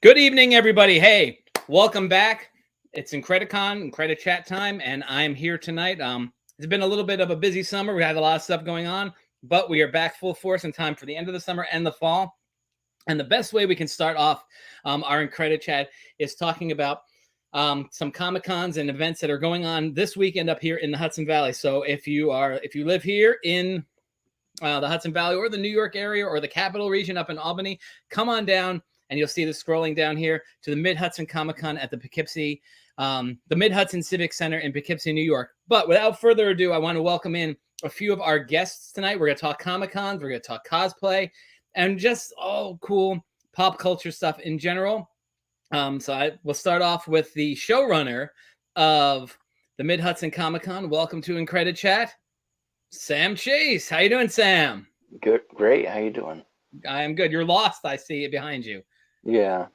Good evening, everybody. Hey, welcome back. It's Incredicon, IncrediChat time, and I'm here tonight. It's been a little bit of a busy summer. We had a lot of stuff going on, but we are back full force in time for the end of the summer and the fall. And the best way we can start off our IncrediChat is talking about some Comic Cons and events that are going on this weekend up here in the Hudson Valley. So if you live here in the Hudson Valley or the New York area or the capital region up in Albany, come on down and you'll see this scrolling down here to the Mid-Hudson Comic-Con at the Poughkeepsie, the Mid-Hudson Civic Center in Poughkeepsie, New York. But without further ado, I want to welcome in a few of our guests tonight. We're going to talk Comic-Cons, we're going to talk cosplay, and just all cool pop culture stuff in general. We'll start off with the showrunner of the Mid-Hudson Comic-Con. Welcome to IncrediChat, Sam Chase. How you doing, Sam? Good, great. How you doing? I am good. You're lost. I see it behind you. Yeah.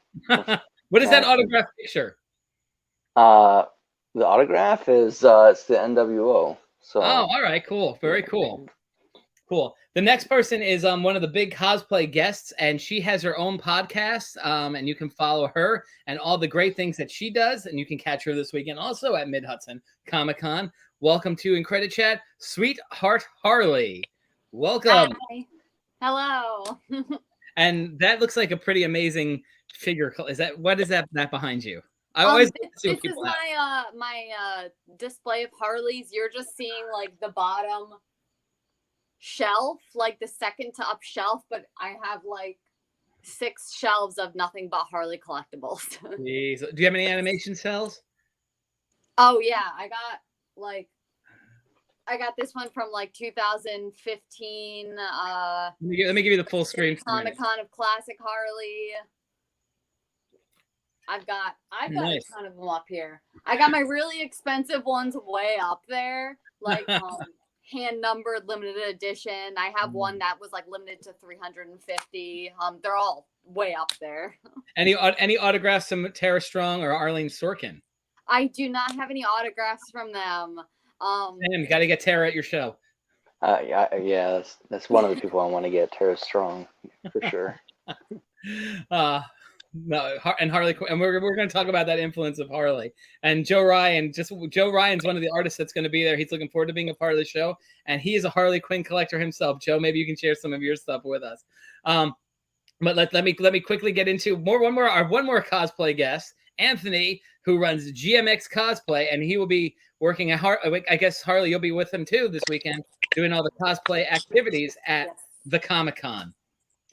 What is that autograph picture? The autograph is it's the NWO. So. Oh, all right, cool. Very cool. Cool. The next person is one of the big cosplay guests, and she has her own podcast. And you can follow her and all the great things that she does, and you can catch her this weekend also at Mid-Hudson Comic-Con. Welcome to IncrediChat, Sweetheart Harley. Welcome. Hi. Hello. And that looks like a pretty amazing figure. What is that behind you? I always this is my display of Harleys. You're just seeing like the bottom shelf, like the second to up shelf, but I have like 6 shelves of nothing but Harley collectibles. Jeez. Do you have any animation cells? Oh yeah, I got this one from like 2015. Let me give you the full screen. Comic-Con of classic Harley. I've got nice. A ton of them up here. I got my really expensive ones way up there, like hand numbered limited edition. I have one that was like limited to 350. They're all way up there. Any autographs from Tara Strong or Arlene Sorkin? I do not have any autographs from them. Sam, you got to get Tara at your show. Yeah, that's one of the people I want to get. Tara Strong, for sure. No, and Harley, and we're going to talk about that influence of Harley and Joe Ryan. Joe Ryan's one of the artists that's going to be there. He's looking forward to being a part of the show, and he is a Harley Quinn collector himself. Joe, maybe you can share some of your stuff with us. But let me quickly get into one more cosplay guest, Anthony, who runs GMX Cosplay, and he will be working at I guess Harley, you'll be with him too this weekend, doing all the cosplay activities at the Comic-Con.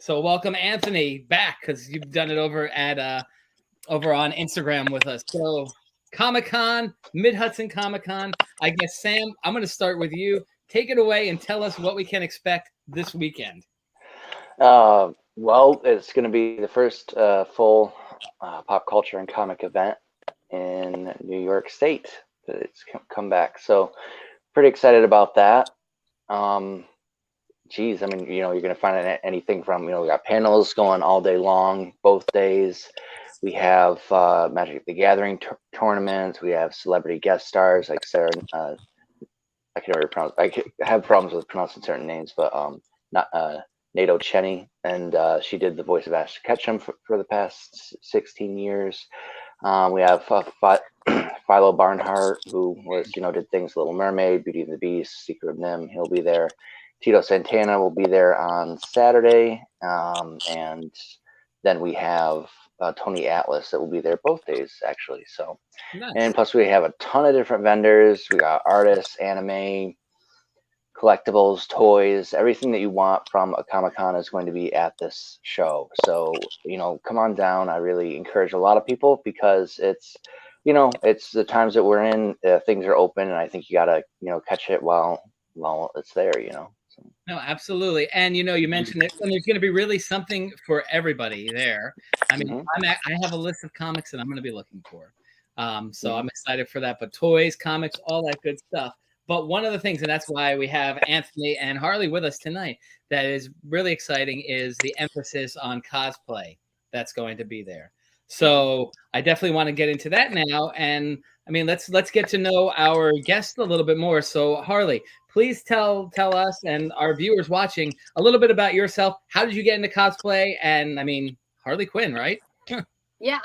So welcome Anthony back, because you've done it over on Instagram with us. So Comic-Con, Mid-Hudson Comic-Con. I guess Sam, I'm going to start with you. Take it away and tell us what we can expect this weekend. Well, it's going to be the first full pop culture and comic event in New York State. It's come back, so pretty excited about that. Geez, I mean, you're going to find anything from, we got panels going all day long, both days. We have Magic the Gathering tournaments. We have celebrity guest stars like Sarah. I can never pronounce. I have problems with pronouncing certain names, but not Nato Cheney, and she did the voice of Ashton Ketchum for the past 16 years. We have Philo Barnhart, who was, did things Little Mermaid, Beauty and the Beast, Secret of NIMH. He'll be there. Tito Santana will be there on Saturday, and then we have Tony Atlas that will be there both days, actually. So, nice. And plus we have a ton of different vendors. We got artists, anime, collectibles, toys, everything that you want from a Comic-Con is going to be at this show. So, come on down. I really encourage a lot of people, because it's, it's the times that we're in, things are open, and I think you got to, catch it while it's there, So. No, absolutely. And, you mentioned it, and there's going to be really something for everybody there. I mean, I have a list of comics that I'm going to be looking for. So I'm excited for that. But toys, comics, all that good stuff. But one of the things, and that's why we have Anthony and Harley with us tonight, that is really exciting, is the emphasis on cosplay that's going to be there. So I definitely want to get into that now. And I mean, let's get to know our guest a little bit more. So Harley, please tell us and our viewers watching a little bit about yourself. How did you get into cosplay? And I mean, Harley Quinn, right? Yeah,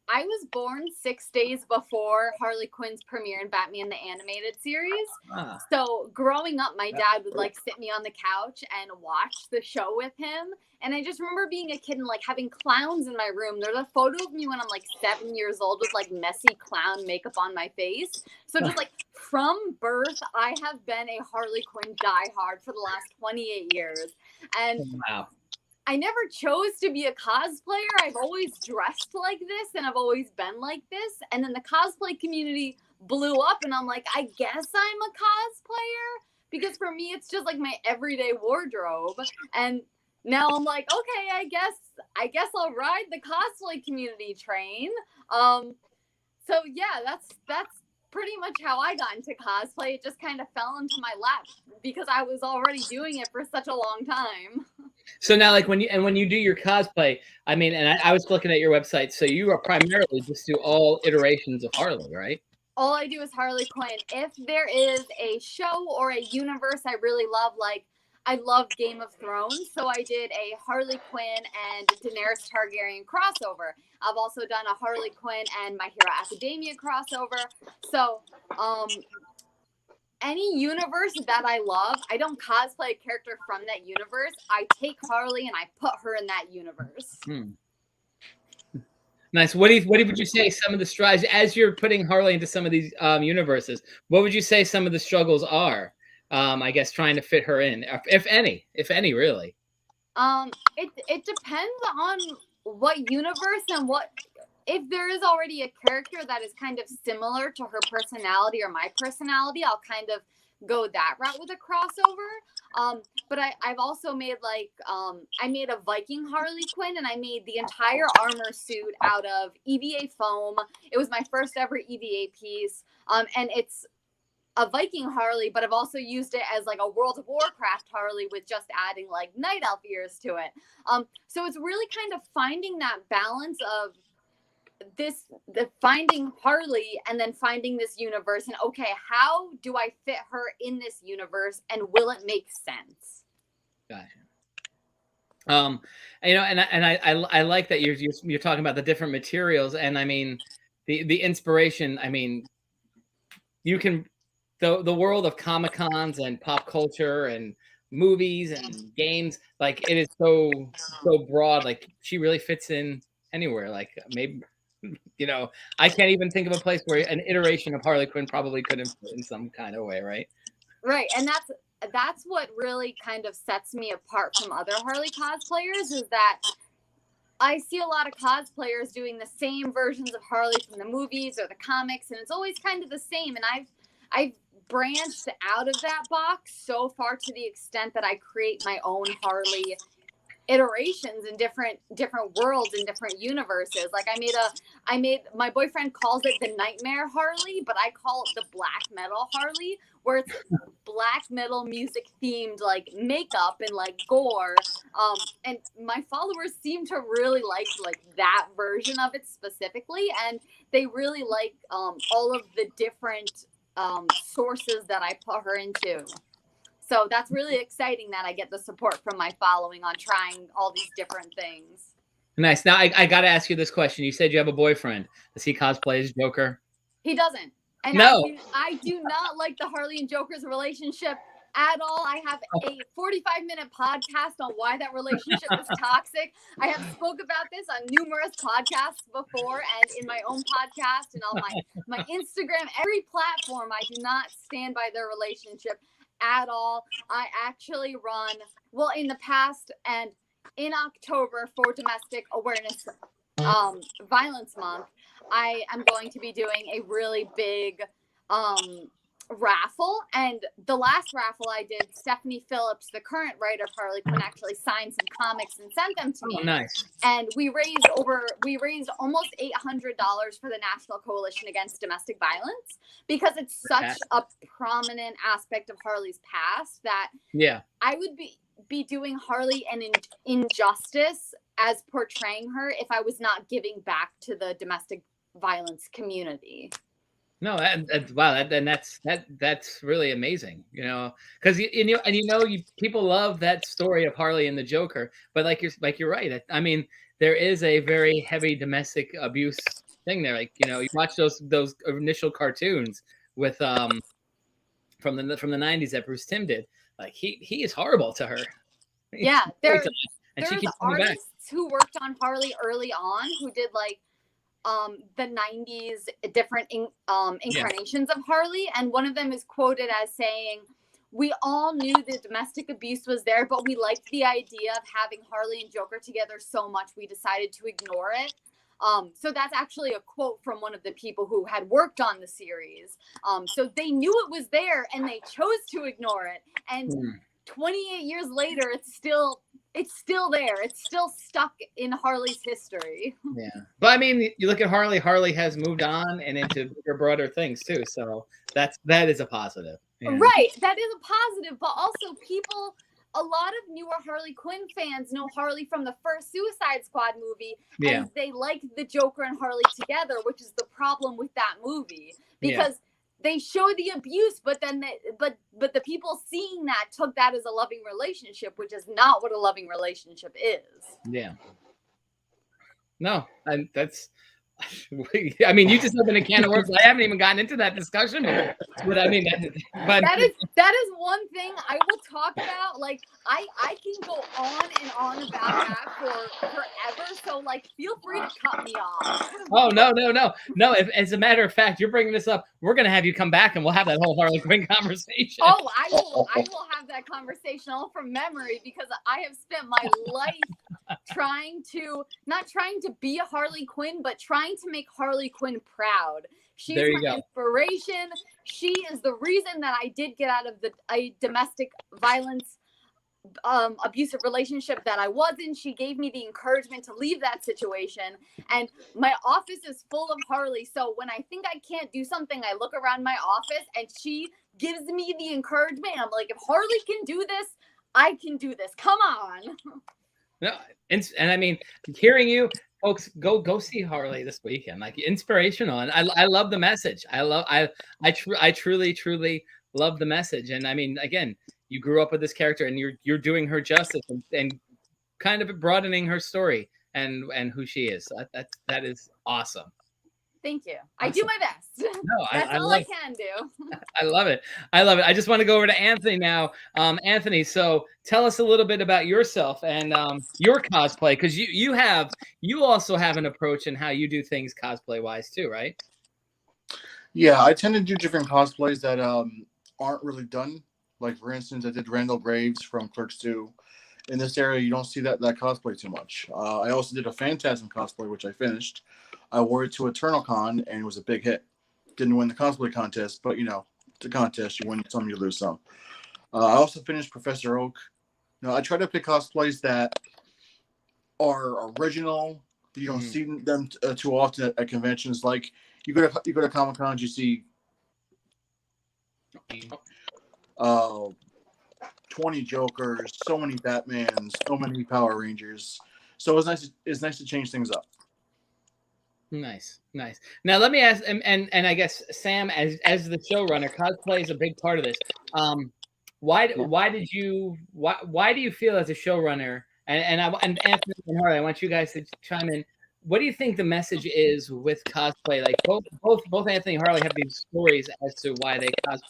I was born 6 days before Harley Quinn's premiere in Batman the Animated Series. Ah. So growing up, my dad would like sit me on the couch and watch the show with him. And I just remember being a kid and like having clowns in my room. There's a photo of me when I'm like 7 years old with like messy clown makeup on my face. So just like from birth, I have been a Harley Quinn diehard for the last 28 years. And Wow. I never chose to be a cosplayer. I've always dressed like this and I've always been like this. And then the cosplay community blew up and I'm like, I guess I'm a cosplayer, because for me, it's just like my everyday wardrobe. And now I'm like, okay, I guess I'll ride the cosplay community train. So yeah, that's pretty much how I got into cosplay. It just kind of fell into my lap because I was already doing it for such a long time. So now, like when you do your cosplay, I mean, and I was looking at your website, so you are primarily just do all iterations of Harley, right? All I do is Harley Quinn. If there is a show or a universe I really love, like I love Game of Thrones, so I did a Harley Quinn and Daenerys Targaryen crossover. I've also done a Harley Quinn and My Hero Academia crossover. So, any universe that I love, I don't cosplay a character from that universe. I take Harley and I put her in that universe. Nice. What would you say some of the strides as you're putting Harley into some of these universes? What would you say some of the struggles are? I guess trying to fit her in, if any, really. It depends on what universe and what. If there is already a character that is kind of similar to her personality or my personality, I'll kind of go that route with a crossover. But I've also made like, I made a Viking Harley Quinn and I made the entire armor suit out of EVA foam. It was my first ever EVA piece. And it's a Viking Harley, but I've also used it as like a World of Warcraft Harley with just adding like night elf ears to it. So it's really kind of finding that balance of the finding Harley and then finding this universe and okay, how do I fit her in this universe and will it make sense? Gotcha. You know, and I like that you're talking about the different materials, and I mean the inspiration. I mean, you can the world of Comic-Cons and pop culture and movies and games, like it is so broad. Like she really fits in anywhere. Like maybe, you know, I can't even think of a place where an iteration of Harley Quinn probably couldn't fit in some kind of way, right? Right, and that's what really kind of sets me apart from other Harley cosplayers is that I see a lot of cosplayers doing the same versions of Harley from the movies or the comics, and it's always kind of the same. And I've branched out of that box so far to the extent that I create my own Harley iterations in different worlds and different universes. Like I made my boyfriend calls it the Nightmare Harley, but I call it the Black Metal Harley, where it's black metal music themed like makeup and like gore. And my followers seem to really like that version of it specifically, and they really like all of the different sources that I put her into. So that's really exciting that I get the support from my following on trying all these different things. Nice. Now I got to ask you this question. You said you have a boyfriend. Does he cosplay as Joker? He doesn't. And no. I do not like the Harley and Joker's relationship at all. I have a 45-minute podcast on why that relationship is toxic. I have spoke about this on numerous podcasts before and in my own podcast and on my Instagram, every platform. I do not stand by their relationship at all. I actually run, well, in the past and in October for Domestic Awareness Violence Month, I am going to be doing a really big raffle. And the last raffle I did, Stephanie Phillips, the current writer of Harley Quinn, actually signed some comics and sent them to me. Oh, nice. And we raised almost $800 for the National Coalition Against Domestic Violence, because it's such a prominent aspect of Harley's past that I would be doing Harley an injustice as portraying her if I was not giving back to the domestic violence community. No, wow, that's really amazing, you know, because people love that story of Harley and the Joker, but like you're right. I mean, there is a very heavy domestic abuse thing there. Like, you know, you watch those initial cartoons with from the 90s that Bruce Timm did. Like he is horrible to her. Yeah, there's she keeps coming back. artists who worked on Harley early on who did like the 90s different incarnations of Harley, and one of them is quoted as saying, "We all knew the domestic abuse was there, but we liked the idea of having Harley and Joker together so much we decided to ignore it." So that's actually a quote from one of the people who had worked on the series. So they knew it was there and they chose to ignore it. And 28 years later, it's still there. It's still stuck in Harley's history. Yeah. But I mean, you look at Harley, Harley has moved on and into bigger, broader things too. So that is a positive. Yeah. Right. That is a positive, but also a lot of newer Harley Quinn fans know Harley from the first Suicide Squad movie, and they like the Joker and Harley together, which is the problem with that movie, because they show the abuse, but then but the people seeing that took that as a loving relationship, which is not what a loving relationship is. Yeah. No, and that's. I mean, you just opened a can of worms. I haven't even gotten into that discussion, but I mean, that is one thing I will talk about. Like, I can go on and on about that for forever. So, like, feel free to cut me off. Oh no! If, as a matter of fact, you're bringing this up, we're gonna have you come back and we'll have that whole Harley Quinn conversation. Oh, I will have that conversation all from memory, because I have spent my life not trying to be a Harley Quinn, but trying to make Harley Quinn proud. She's my inspiration. She is the reason that I did get out of a domestic violence abusive relationship that I was in. She gave me the encouragement to leave that situation, and my office is full of Harley. So when I think I can't do something, I look around my office and she gives me the encouragement. I'm like, if Harley can do this, I can do this. Come on. No, and I mean, hearing you folks go see Harley this weekend, like inspirational, and I love the message. I truly love the message, and I mean, again, you grew up with this character, and you're doing her justice and kind of broadening her story and who she is. So that is awesome. Thank you. I do my best. No, that's all I can do. I love it. I just want to go over to Anthony now. Anthony, so tell us a little bit about yourself and your cosplay, because you also have an approach in how you do things cosplay wise too, right? Yeah, I tend to do different cosplays that aren't really done. Like, for instance, I did Randall Graves from Clerks 2. In this area, you don't see that cosplay too much. I also did a Phantasm cosplay, which I finished. I wore it to EternalCon, and it was a big hit. Didn't win the cosplay contest, but, you know, it's a contest. You win some, you lose some. I also finished Professor Oak. You know, I try to pick cosplays that are original. You don't see them too often at conventions. Like, you go to Comic-Cons, you see 20 Jokers, so many Batmans, so many Power Rangers. So it's nice to change things up. Nice. Now let me ask, and I guess Sam, as the showrunner, cosplay is a big part of this. Why do you feel as a showrunner, and Anthony and Harley, I want you guys to chime in. What do you think the message is with cosplay? Like both Anthony and Harley have these stories as to why they cosplay.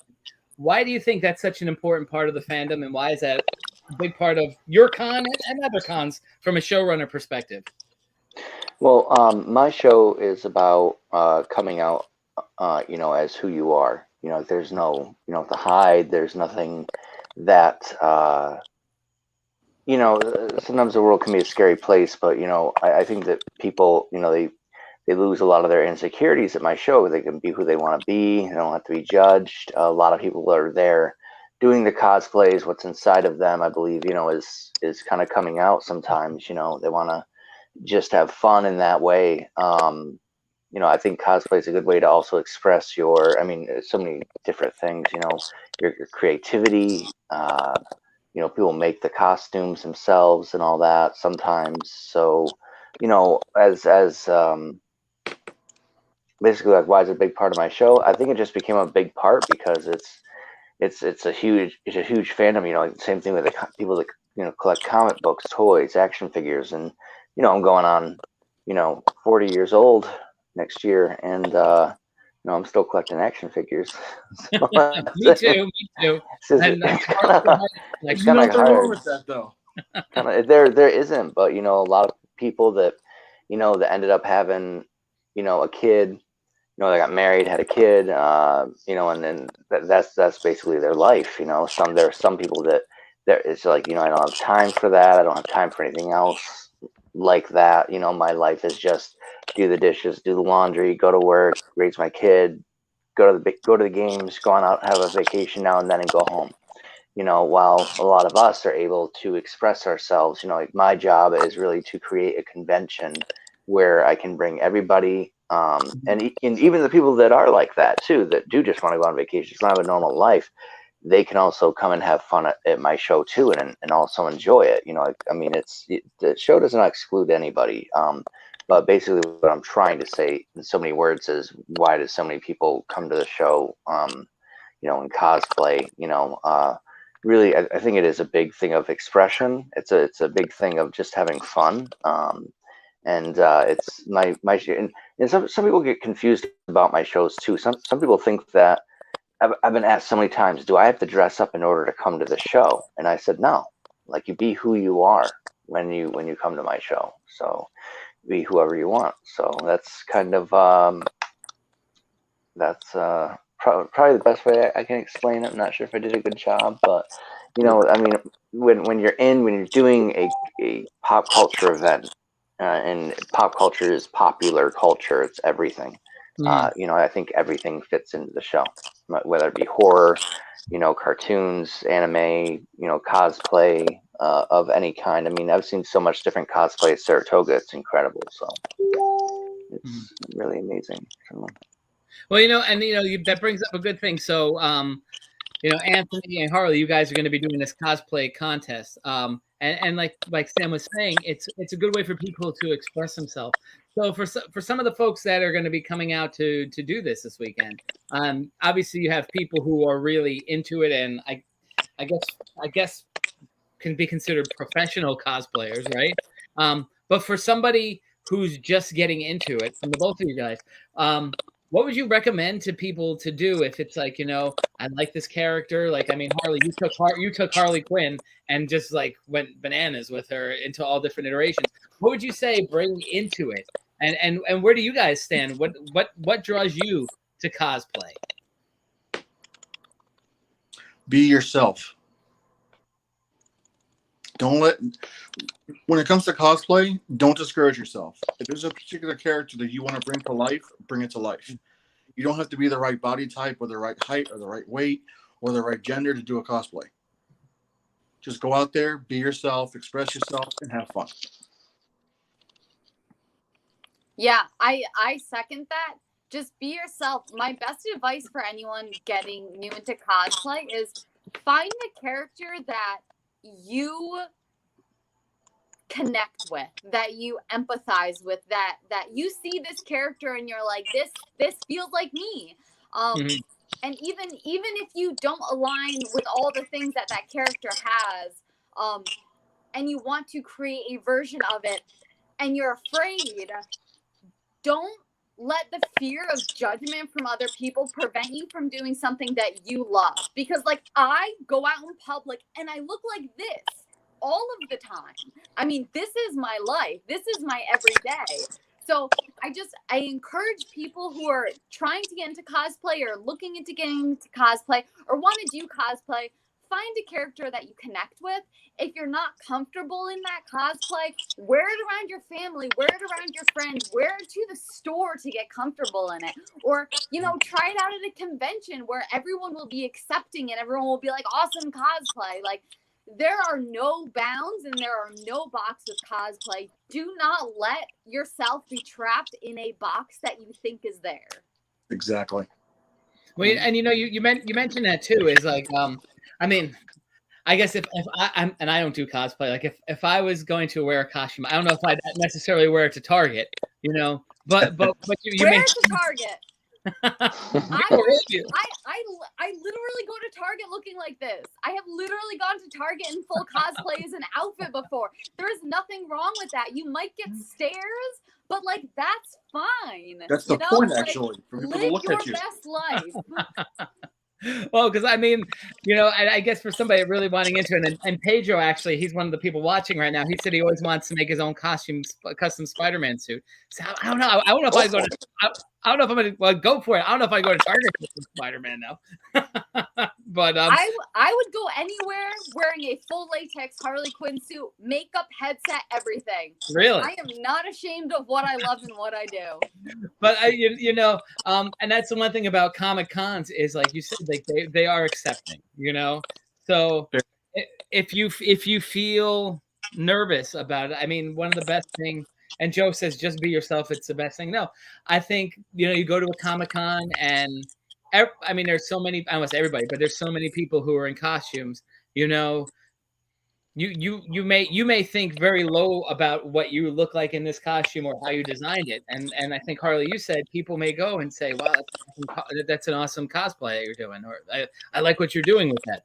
Why do you think that's such an important part of the fandom, and why is that a big part of your con and other cons from a showrunner perspective? Well, my show is about coming out, you know, as who you are. You know, there's no, you know, to hide. There's nothing that, you know, sometimes the world can be a scary place, but, you know, I think that people, you know, they lose a lot of their insecurities at my show. They can be who they want to be. They don't have to be judged. A lot of people are there doing the cosplays. What's inside of them, I believe, you know, is kind of coming out sometimes. You know, they want to just have fun in that way. You know, I think cosplay is a good way to also express so many different things, you know, your creativity. You know, people make the costumes themselves and all that sometimes. So, you know, as basically, like, why is it a big part of my show? I think it just became a big part because it's a huge fandom. You know, like, same thing with the people that, you know, collect comic books, toys, action figures, and you know, I'm going on, you know, 40 years old next year, and you know, I'm still collecting action figures. So Me too. And it's kind of like, There's nothing wrong hard. with that, though. Kind of there isn't, but you know, a lot of people that, you know, that ended up having, you know, a kid, you know, they got married, had a kid, you know, and then that's basically their life. You know, there are some people that it's like, you know, I don't have time for that. I don't have time for anything else like that. You know, my life is just do the dishes, do the laundry, go to work, raise my kid, go to the games, go on out, have a vacation now and then, and go home. You know, while a lot of us are able to express ourselves, you know, like my job is really to create a convention where I can bring everybody, and even the people that are like that too, that do just want to go on vacation, just want to have a normal life, they can also come and have fun at my show too, and also enjoy it. You know, I mean, the show does not exclude anybody. But basically, what I'm trying to say in so many words is, why do so many people come to the show? You know, in cosplay, you know, really, I think it is a big thing of expression. It's a big thing of just having fun. And it's my and some people get confused about my shows too. Some people think that I've been asked so many times, do I have to dress up in order to come to the show? And I said, no. Like, you be who you are when you come to my show. So be whoever you want. So that's kind of probably the best way I can explain it. I'm not sure if I did a good job, but you know, I mean, when you're doing a pop culture event, and pop culture is popular culture, it's everything. You know, I think everything fits into the show, whether it be horror, you know, cartoons, anime, you know, cosplay of any kind. I mean, I've seen so much different cosplay at Saratoga. It's incredible. So it's really amazing. So, well, you know, and you know, that brings up a good thing. So, you know, Anthony and Harley, you guys are going to be doing this cosplay contest. And like Sam was saying, it's a good way for people to express themselves. So for some of the folks that are going to be coming out to do this weekend, obviously you have people who are really into it, and I guess can be considered professional cosplayers, right? But for somebody who's just getting into it, from the both of you guys, what would you recommend to people to do if it's like, you know, I like this character? Like, I mean, Harley, you took Harley Quinn and just like went bananas with her into all different iterations. What would you say bring into it? And where do you guys stand? What draws you to cosplay? Be yourself. When it comes to cosplay, don't discourage yourself. If there's a particular character that you want to bring to life, bring it to life. You don't have to be the right body type or the right height or the right weight or the right gender to do a cosplay. Just go out there, be yourself, express yourself, and have fun. Yeah, I second that. Just be yourself. My best advice for anyone getting new into cosplay is find a character that you connect with, that you empathize with, that you see this character and you're like, this feels like me. And even if you don't align with all the things that character has, and you want to create a version of it and you're afraid, don't let the fear of judgment from other people prevent you from doing something that you love. Because like, I go out in public and I look like this all of the time. I mean, this is my life. This is my everyday. So I encourage people who are trying to get into cosplay or looking into getting into cosplay or want to do cosplay, find a character that you connect with. If you're not comfortable in that cosplay, wear it around your family, wear it around your friends, wear it to the store to get comfortable in it. Or, you know, try it out at a convention where everyone will be accepting and everyone will be like, awesome cosplay. Like, there are no bounds and there are no boxes with cosplay. Do not let yourself be trapped in a box that you think is there. Exactly. Well, and you know, you mentioned that too. Is like, I mean, I guess if I'm and I don't do cosplay. Like if I was going to wear a costume, I don't know if I'd necessarily wear it to Target, you know. But you wear may it to Target. I literally go to Target looking like this. I have literally gone to Target in full cosplay as an outfit before. There's nothing wrong with that. You might get stares, but like that's fine. That's the point, actually, for people to live look your at you. best life. Well, because I mean, I guess for somebody really wanting into it, and Pedro, actually, he's one of the people watching right now. He said he always wants to make his own custom Spider-Man suit. So I don't know. I don't know if I go to. I don't know if I'm gonna go for it. I don't know if I go to Target for Spider-Man now. But I would go anywhere wearing a full latex Harley Quinn suit, makeup, headset, everything. Really, I am not ashamed of what I love and what I do. But and that's the one thing about Comic Cons is, like you said, like they are accepting. So if you feel nervous about it, I mean, one of the best things. And Joe says, just be yourself. It's the best thing. No, I think, you go to a Comic-Con and I mean, there's so many, I won't say everybody, but there's so many people who are in costumes, you may think very low about what you look like in this costume or how you designed it. And I think, Harley, you said people may go and say, wow, that's an awesome cosplay that you're doing. Or I like what you're doing with that,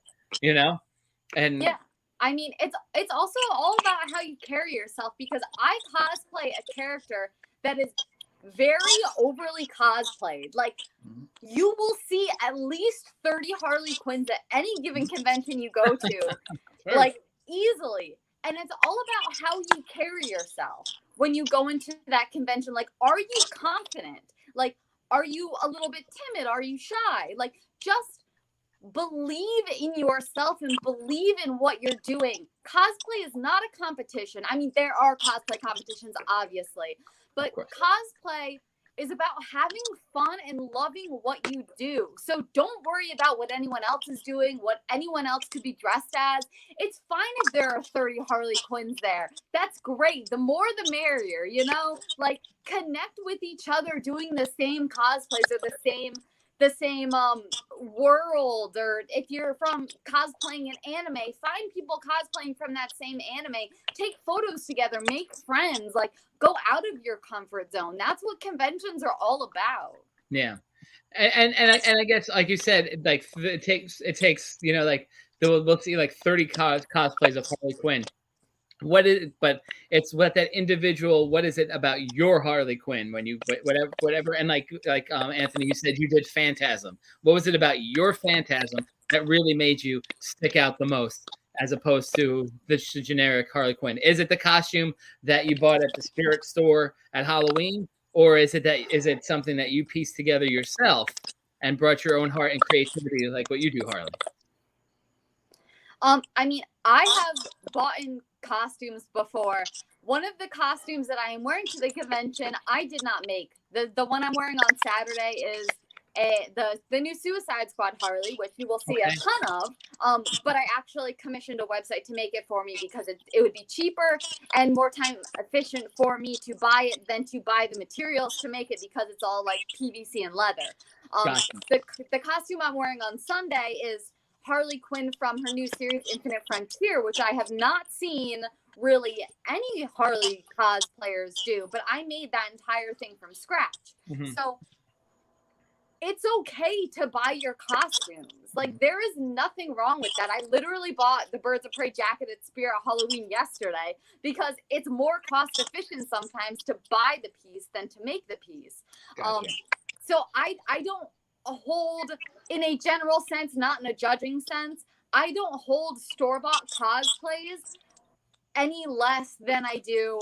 and yeah. I mean, it's also all about how you carry yourself, because I cosplay a character that is very overly cosplayed. Like, you will see at least 30 Harley Quinns at any given convention you go to, Sure. like easily. And it's all about how you carry yourself when you go into that convention. Like, are you confident? Like, are you a little bit timid? Are you shy? Like, just believe in yourself and believe in what you're doing. Cosplay is not a competition. I mean, there are cosplay competitions, obviously, but cosplay is about having fun and loving what you do. So don't worry about what anyone else is doing, what anyone else could be dressed as. It's fine if there are 30 Harley Quinns there. That's great. The more the merrier, like, connect with each other doing the same cosplays or the same world. Or if you're from cosplaying an anime, find people cosplaying from that same anime, take photos together, make friends, like, go out of your comfort zone. That's what conventions are all about. Yeah. And I guess, like you said, like it takes like we'll see like 30 cosplays of Harley Quinn. But it's what that individual, what is it about your Harley Quinn when you whatever and like Anthony, you said you did Phantasm. What was it about your Phantasm that really made you stick out the most, as opposed to the generic Harley Quinn? Is it the costume that you bought at the Spirit store at Halloween, or is it something that you pieced together yourself and brought your own heart and creativity, like what you do, Harley? I mean, I have bought in costumes before. One of the costumes that I am wearing to the convention, I did not make. The one I'm wearing on Saturday is the new Suicide Squad Harley, which you will see a ton of. But I actually commissioned a website to make it for me, because it would be cheaper and more time efficient for me to buy it than to buy the materials to make it, because it's all like PVC and leather. Gotcha. The costume I'm wearing on Sunday is Harley Quinn from her new series Infinite Frontier, which I have not seen really any Harley cosplayers do, but I made that entire thing from scratch. Mm-hmm. So it's okay to buy your costumes. Like, there is nothing wrong with that. I literally bought the Birds of Prey jacket at Spirit Halloween yesterday, because it's more cost efficient sometimes to buy the piece than to make the piece. Gotcha. So I don't hold, in a general sense, not in a judging sense, I don't hold store-bought cosplays any less than I do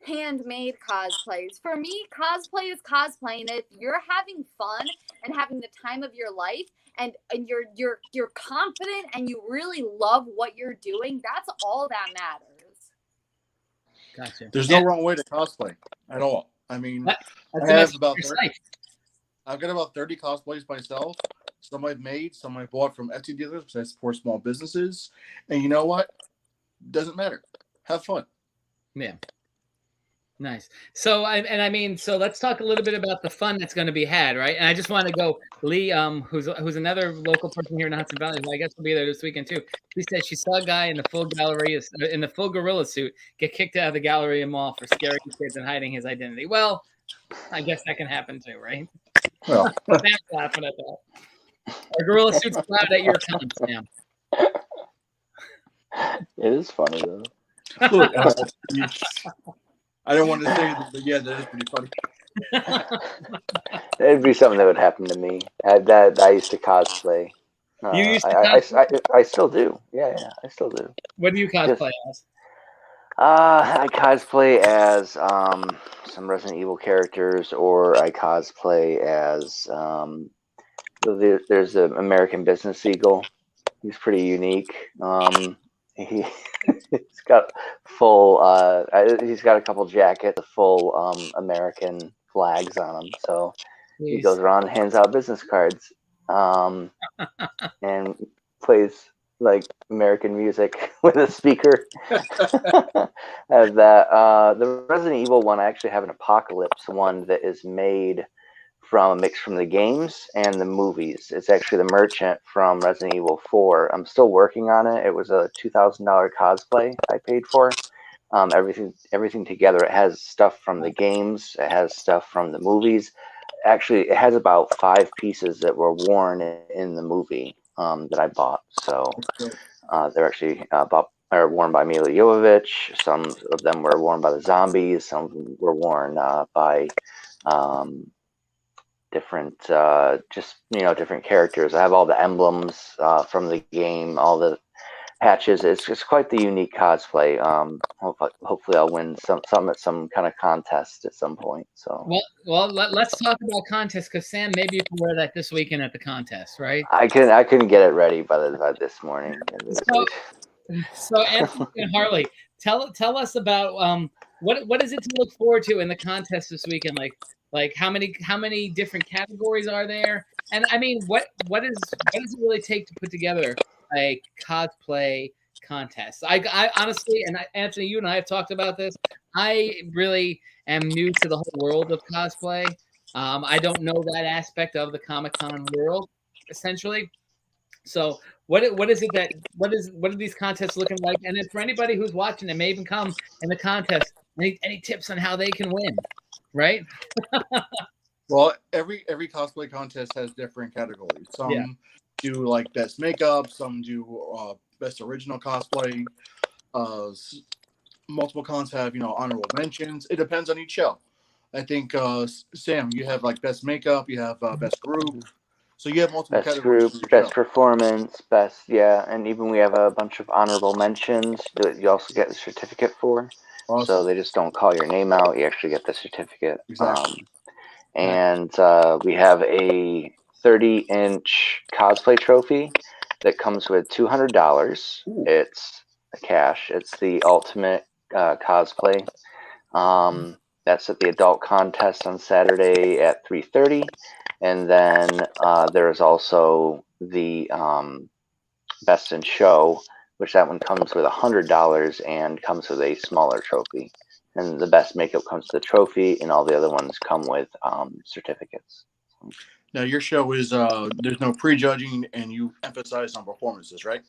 handmade cosplays. For me, cosplay is cosplay, and if you're having fun and having the time of your life, and you're confident and you really love what you're doing, that's all that matters. Gotcha. There's no wrong way to cosplay at all. I mean, I've got about 30 cosplays myself. Some I've made, some I bought from Etsy dealers, because I support small businesses. And you know what? Doesn't matter. Have fun. Yeah. Nice. So so let's talk a little bit about the fun that's going to be had, right? And I just want to go, Lee, who's another local person here in Hudson Valley, who I guess will be there this weekend too. She said she saw a guy in the full gorilla suit get kicked out of the Galleria Mall for scaring kids and hiding his identity. Well, I guess that can happen too, right? Well, Sam's laughing at that. Our gorilla suit's loud at your con, Sam. It is funny though. look, I don't want to say it, but yeah, that is pretty funny. It'd be something that would happen to me. I used to cosplay. You used to cosplay? I still do. Yeah, I still do. What do you cosplay as? I cosplay as some Resident Evil characters, or I cosplay as there's an American Business Eagle. He's pretty unique. He's got full. He's got a couple jackets, full American flags on him. So he goes around and hands out business cards, and plays like American music with a speaker. As that, the Resident Evil one, I actually have an Apocalypse one that is made from a mix from the games and the movies. It's actually the merchant from Resident Evil 4. I'm still working on it. It was a $2,000 cosplay I paid for. Everything together. It has stuff from the games. It has stuff from the movies. Actually, it has about 5 pieces that were worn in the movie that I bought. So they're actually worn by Mila Jovovich. Some of them were worn by the zombies. Some of them were worn by different different characters. I have all the emblems from the game, all the patches. It's just quite the unique cosplay. Hopefully I'll win some at some kind of contest at some point. So let's talk about contests, because Sam, maybe you can wear that this weekend at the contest, right? I couldn't get it ready by this morning. So Anthony and Harley, tell us about what is it to look forward to in the contest this weekend? Like how many different categories are there? And I mean, what does it really take to put together a cosplay contest? I honestly, and Anthony, you and I have talked about this. I really am new to the whole world of cosplay. I don't know that aspect of the Comic-Con world, essentially. So what are these contests looking like? And then for anybody who's watching and may even come in the contest, any tips on how they can win, right? Well, every cosplay contest has different categories. Some do like best makeup, some do best original cosplay. Multiple cons have honorable mentions. It depends on each show. I think Sam, you have like best makeup, you have best group. So you have multiple best categories. Group, best performance, and even we have a bunch of honorable mentions that you also get the certificate for. Awesome. So they just don't call your name out; you actually get the certificate. Exactly. And we have a 30-inch cosplay trophy that comes with $200. It's cash. It's the ultimate cosplay. That's at the adult contest on Saturday at 3:30. And then there is also the Best in Show, which that one comes with $100 and comes with a smaller trophy. And the best makeup comes with the trophy, and all the other ones come with certificates. Now your show is there's no prejudging, and you emphasize on performances, right?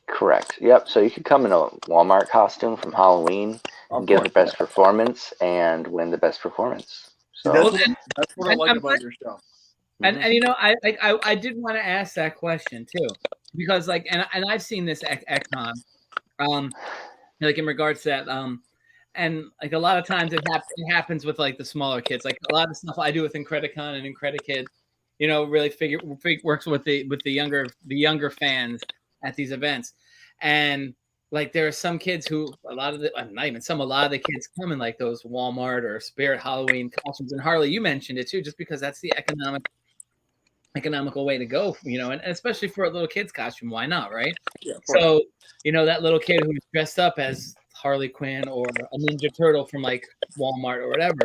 Correct. Yep. So you could come in a Walmart costume from Halloween and get the best performance and win the best performance. So that's what I like about your show. And I did want to ask that question too, because and I've seen this at con, like in regards to that, and like a lot of times it happens with like the smaller kids. Like a lot of stuff I do with Incredicon and Incredikid, really works with the younger fans at these events. And like there are some kids who a lot of the kids come in like those Walmart or Spirit Halloween costumes. And Harley, you mentioned it too, just because that's the economical way to go, and especially for a little kid's costume, why not, right? Yeah, so that little kid who's dressed up as Harley Quinn or a Ninja Turtle from like Walmart or whatever,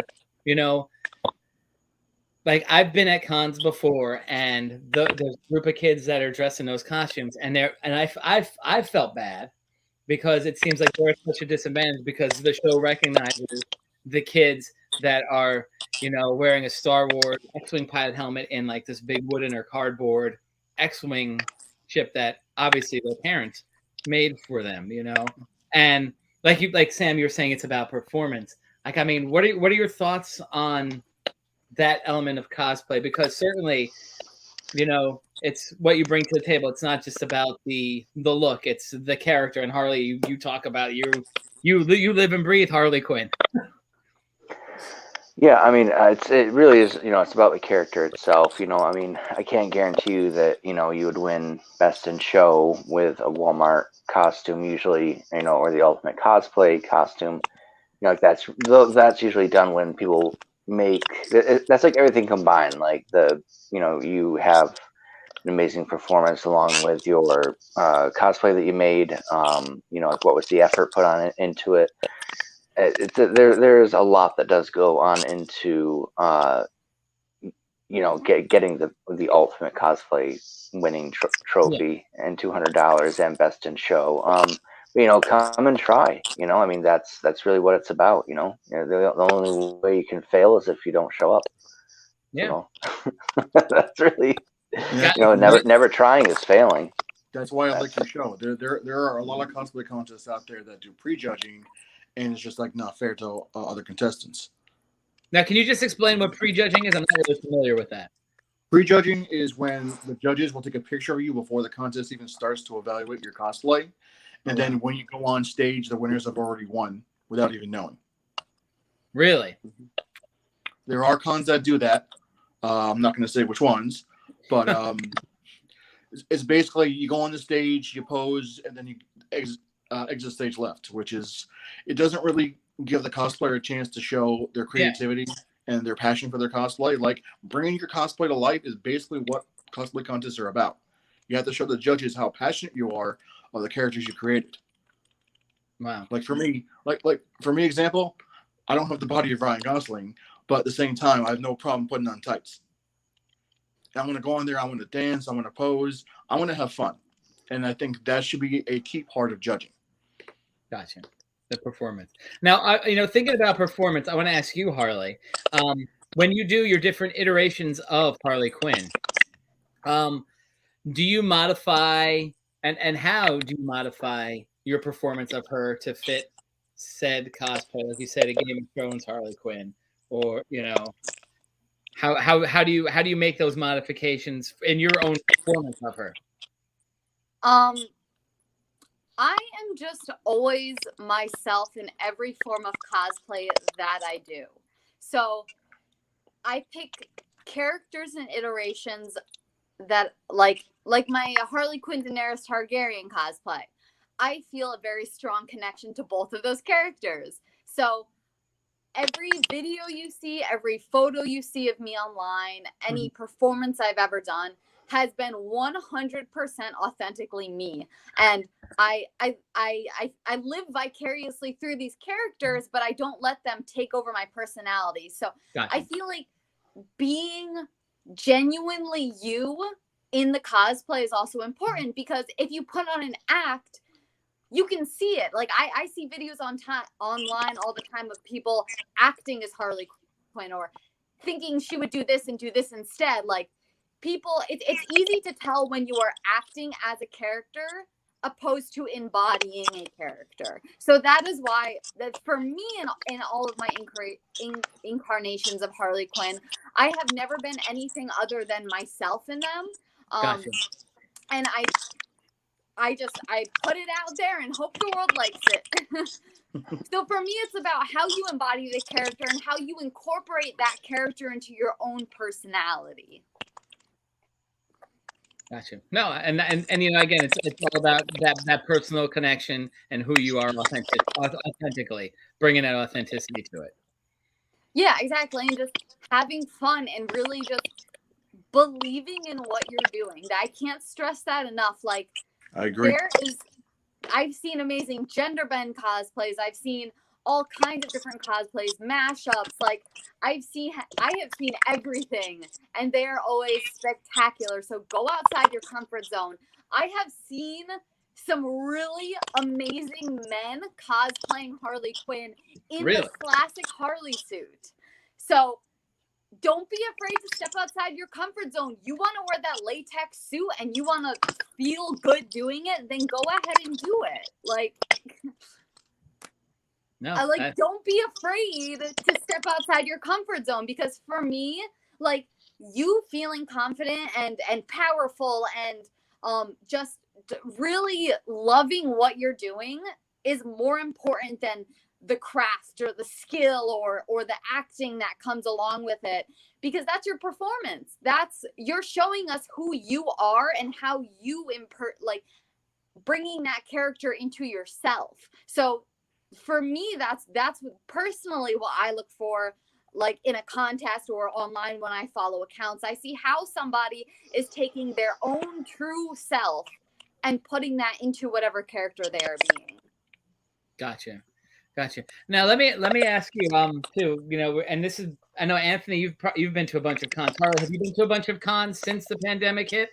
like I've been at cons before, and the group of kids that are dressed in those costumes, and I felt bad because it seems like they're at such a disadvantage because the show recognizes the kids that are wearing a Star Wars X-Wing pilot helmet in like this big wooden or cardboard X-Wing ship that obviously their parents made for them, and like Sam, you were saying it's about performance. Like, I mean, what are your thoughts on that element of cosplay? Because certainly, you know, it's what you bring to the table. It's not just about the look; it's the character. And Harley, you talk about you live and breathe Harley Quinn. Yeah, I mean, it really is, it's about the character itself. I mean, I can't guarantee you that, you would win Best in Show with a Walmart costume usually, or the Ultimate Cosplay costume. Like that's usually done when people make, that's like everything combined. Like you have an amazing performance along with your cosplay that you made. Like what was the effort put on into it? There's a lot that does go on into getting the ultimate cosplay winning trophy and $200 and Best in Show. Come and try. I mean that's really what it's about. The only way you can fail is if you don't show up. Yeah, That's really Yeah. never trying is failing. That's why I like your show. There are a lot of cosplay contests out there that do prejudging, and it's just like not fair to other contestants. Now, can you just explain what prejudging is? I'm not really familiar with that. Prejudging is when the judges will take a picture of you before the contest even starts to evaluate your cosplay, and then when you go on stage, the winners have already won without even knowing. Really? There are cons that do that. I'm not going to say which ones, but it's basically you go on the stage, you pose, and then you exit stage left, which is, it doesn't really give the cosplayer a chance to show their creativity and their passion for their cosplay. Like bringing your cosplay to life is basically what cosplay contests are about. You have to show the judges how passionate you are of the characters you created. Wow. Like for me, example, I don't have the body of Ryan Gosling, but at the same time, I have no problem putting on tights. I'm going to go on there. I'm going to dance. I'm going to pose. I'm going to have fun. And I think that should be a key part of judging. Gotcha. The performance. Now, thinking about performance, I want to ask you, Harley, when you do your different iterations of Harley Quinn, do you modify and how do you modify your performance of her to fit said cosplay? Like you said, a Game of Thrones Harley Quinn, or how do you make those modifications in your own performance of her? I am just always myself in every form of cosplay that I do. So I pick characters and iterations that like my Harley Quinn Daenerys Targaryen cosplay. I feel a very strong connection to both of those characters. So every video you see, every photo you see of me online, any performance I've ever done has been 100% authentically me. And I live vicariously through these characters, but I don't let them take over my personality. So gotcha. I feel like being genuinely you in the cosplay is also important, because if you put on an act, you can see it. Like I see videos online all the time of people acting as Harley Quinn or thinking she would do this and do this instead. Like people, it's easy to tell when you are acting as a character opposed to embodying a character. So that is why that for me in all of my incarnations of Harley Quinn, I have never been anything other than myself in them. Gotcha. And I put it out there and hope the world likes it. So for me, it's about how you embody the character and how you incorporate that character into your own personality. Gotcha. No, and again, it's all about that personal connection and who you are authentically, bringing that authenticity to it. Yeah, exactly, and just having fun and really just believing in what you're doing. I can't stress that enough. Like, I agree. I've seen amazing gender bend cosplays. I've seen all kinds of different cosplays, mashups. Like I have seen everything, and they are always spectacular. So go outside your comfort zone. I have seen some really amazing men cosplaying Harley Quinn in the classic Harley suit. So don't be afraid to step outside your comfort zone. You want to wear that latex suit and you want to feel good doing it, then go ahead and do it. Like, don't be afraid to step step outside your comfort zone, because for me, like, you feeling confident and powerful and just really loving what you're doing is more important than the craft or the skill or the acting that comes along with it, because that's your performance. You're showing us who you are and how you like bringing that character into yourself. So for me, that's personally what I look for, like in a contest or online when I follow accounts. I see how somebody is taking their own true self and putting that into whatever character they are being. Gotcha. Now let me ask you too. You know, and this is, I know Anthony, you've been to a bunch of cons. Harley, have you been to a bunch of cons since the pandemic hit?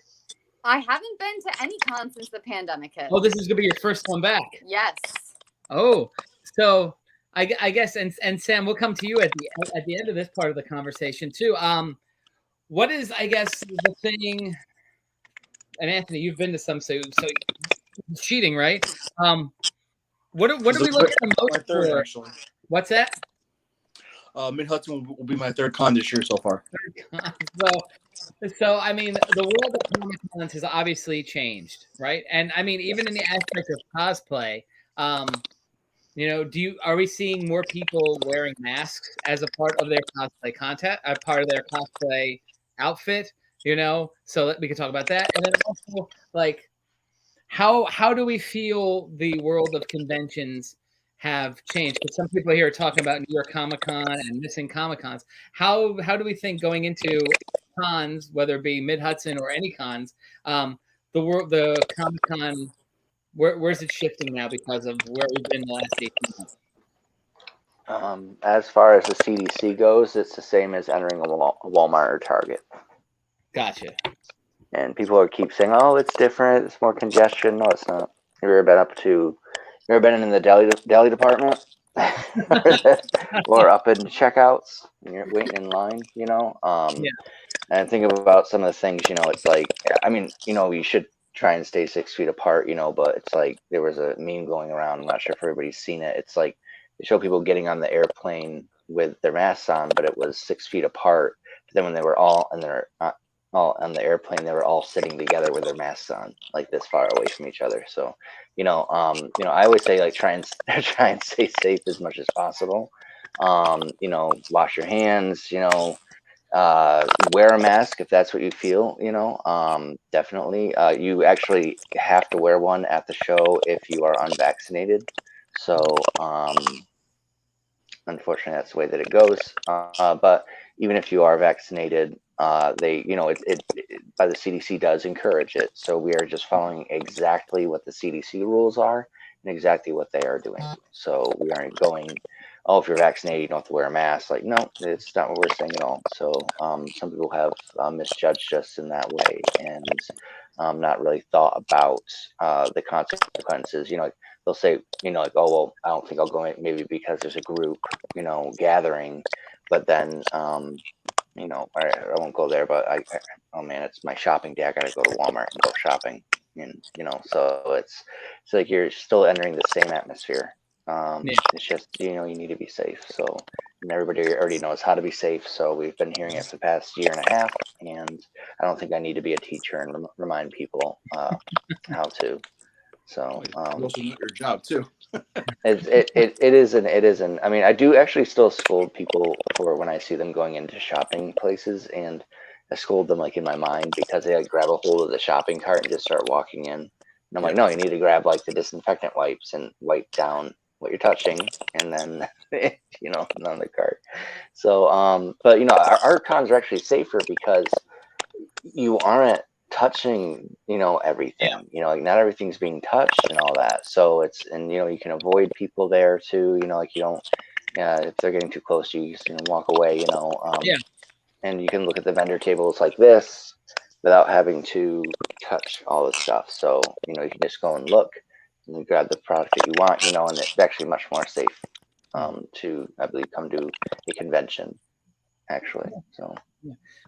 I haven't been to any cons since the pandemic hit. Oh, this is gonna be your first one back. Yes. Oh, so I guess, and Sam, we'll come to you at the end of this part of the conversation too. What is, I guess, the thing? And Anthony, you've been to some, so cheating, right? What do we look at the most for? Actually. What's that? Mid-Hudson will be my third con this year so far. So I mean, the world of Comic Cons has obviously changed, right? And I mean, even in the aspect of cosplay, you know, are we seeing more people wearing masks as a part of their cosplay content, a part of their cosplay outfit? You know, so we can talk about that, and then also like, how do we feel the world of conventions have changed? Because some people here are talking about New York Comic Con and missing Comic Cons. How do we think going into cons, whether it be Mid-Hudson or any cons, the Comic Con, where's it shifting now because of where we've been the last 18 months? As far as the CDC goes, it's the same as entering a Walmart or Target. Gotcha. And people keep saying, "Oh, it's different. It's more congestion." No, it's not. Have you ever been in the deli department, or up in checkouts and you're waiting in line? You know. Yeah. And think about some of the things. You know, it's like, I mean, you know, you should try and stay 6 feet apart. You know, but it's like there was a meme going around. I'm not sure if everybody's seen it. It's like they show people getting on the airplane with their masks on, but it was 6 feet apart. But then when they were all on the airplane, they were all sitting together with their masks on, like this far away from each other. So, you know, I always say, like, try and stay safe as much as possible. You know, wash your hands. You know, wear a mask if that's what you feel. You know, definitely. You actually have to wear one at the show if you are unvaccinated. So, unfortunately, that's the way that it goes. But even if you are vaccinated, they, you know, it by the CDC does encourage it. So we are just following exactly what the CDC rules are and exactly what they are doing. So we aren't going, "Oh, if you're vaccinated, you don't have to wear a mask." Like, no, it's not what we're saying at all. So some people have misjudged us in that way and not really thought about the consequences. You know, like they'll say, you know, like, "Oh, well, I don't think I'll go in, maybe because there's a group, you know, gathering." But then, you know, I won't go there, but oh man, it's my shopping day. I gotta go to Walmart and go shopping, and you know, so it's like you're still entering the same atmosphere. It's just, you know, you need to be safe. So, and everybody already knows how to be safe. So we've been hearing it for the past year and a half, and I don't think I need to be a teacher and remind people how to. So you also need your job too. it isn't. I mean, I do actually still scold people for when I see them going into shopping places, and I scold them like in my mind because they like grab a hold of the shopping cart and just start walking in. And I'm like, no, you need to grab like the disinfectant wipes and wipe down what you're touching, and then you know, on the cart. So but you know, our cons are actually safer because you aren't touching, you know, everything. Yeah. You know, like not everything's being touched and all that. So it's, and you know, you can avoid people there too. You know, like you don't, if they're getting too close to you, you can walk away. You know, Yeah. And you can look at the vendor tables like this without having to touch all the stuff. So you know, you can just go and look and you grab the product that you want. You know, and it's actually much more safe to, I believe, come to a convention actually. So.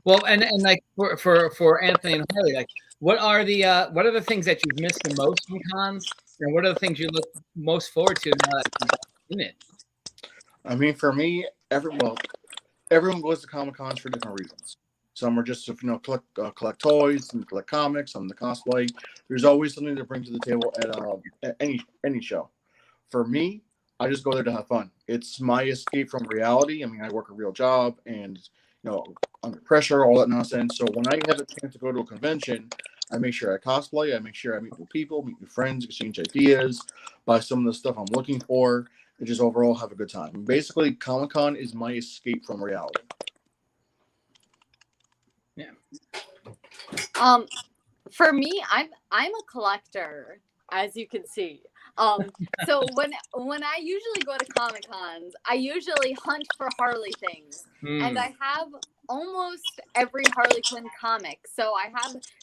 Well, and like for Anthony and Harley, like what are the things that you've missed the most from cons, and what are the things you look most forward to now that you're in it? I mean, for me, everyone goes to Comic Cons for different reasons. Some are just to collect toys, some collect comics, some to cosplay. There's always something to bring to the table at any show. For me, I just go there to have fun. It's my escape from reality. I mean, I work a real job and under pressure, all that nonsense. So when I have a chance to go to a convention, I make sure I cosplay. I make sure I meet new people, meet new friends, exchange ideas, buy some of the stuff I'm looking for, and just overall have a good time. And basically, Comic-Con is my escape from reality. Yeah. For me, I'm a collector, as you can see. So when I usually go to Comic Cons, I usually hunt for Harley things, and I have almost every Harley Quinn comic. So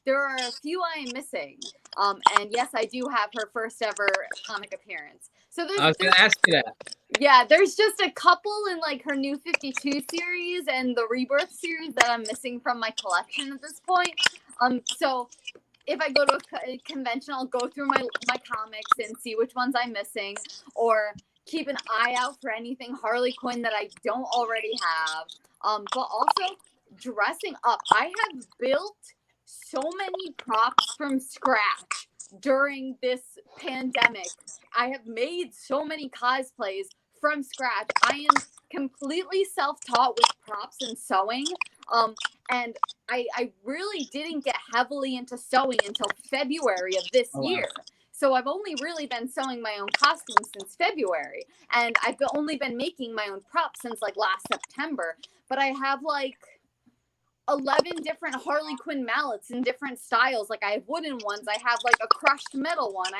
there are a few I am missing. And yes, I do have her first ever comic appearance. So I was going to ask you that. Yeah, there's just a couple in like her New 52 series and the Rebirth series that I'm missing from my collection at this point. So if I go to a convention, I'll go through my comics and see which ones I'm missing, or keep an eye out for anything Harley Quinn that I don't already have. But also dressing up. I have built so many props from scratch during this pandemic. I have made so many cosplays from scratch. I am completely self-taught with props and sewing. And I really didn't get heavily into sewing until February of this year. So I've only really been sewing my own costumes since February. And I've only been making my own props since like last September. But I have like 11 different Harley Quinn mallets in different styles. Like I have wooden ones. I have like a crushed metal one.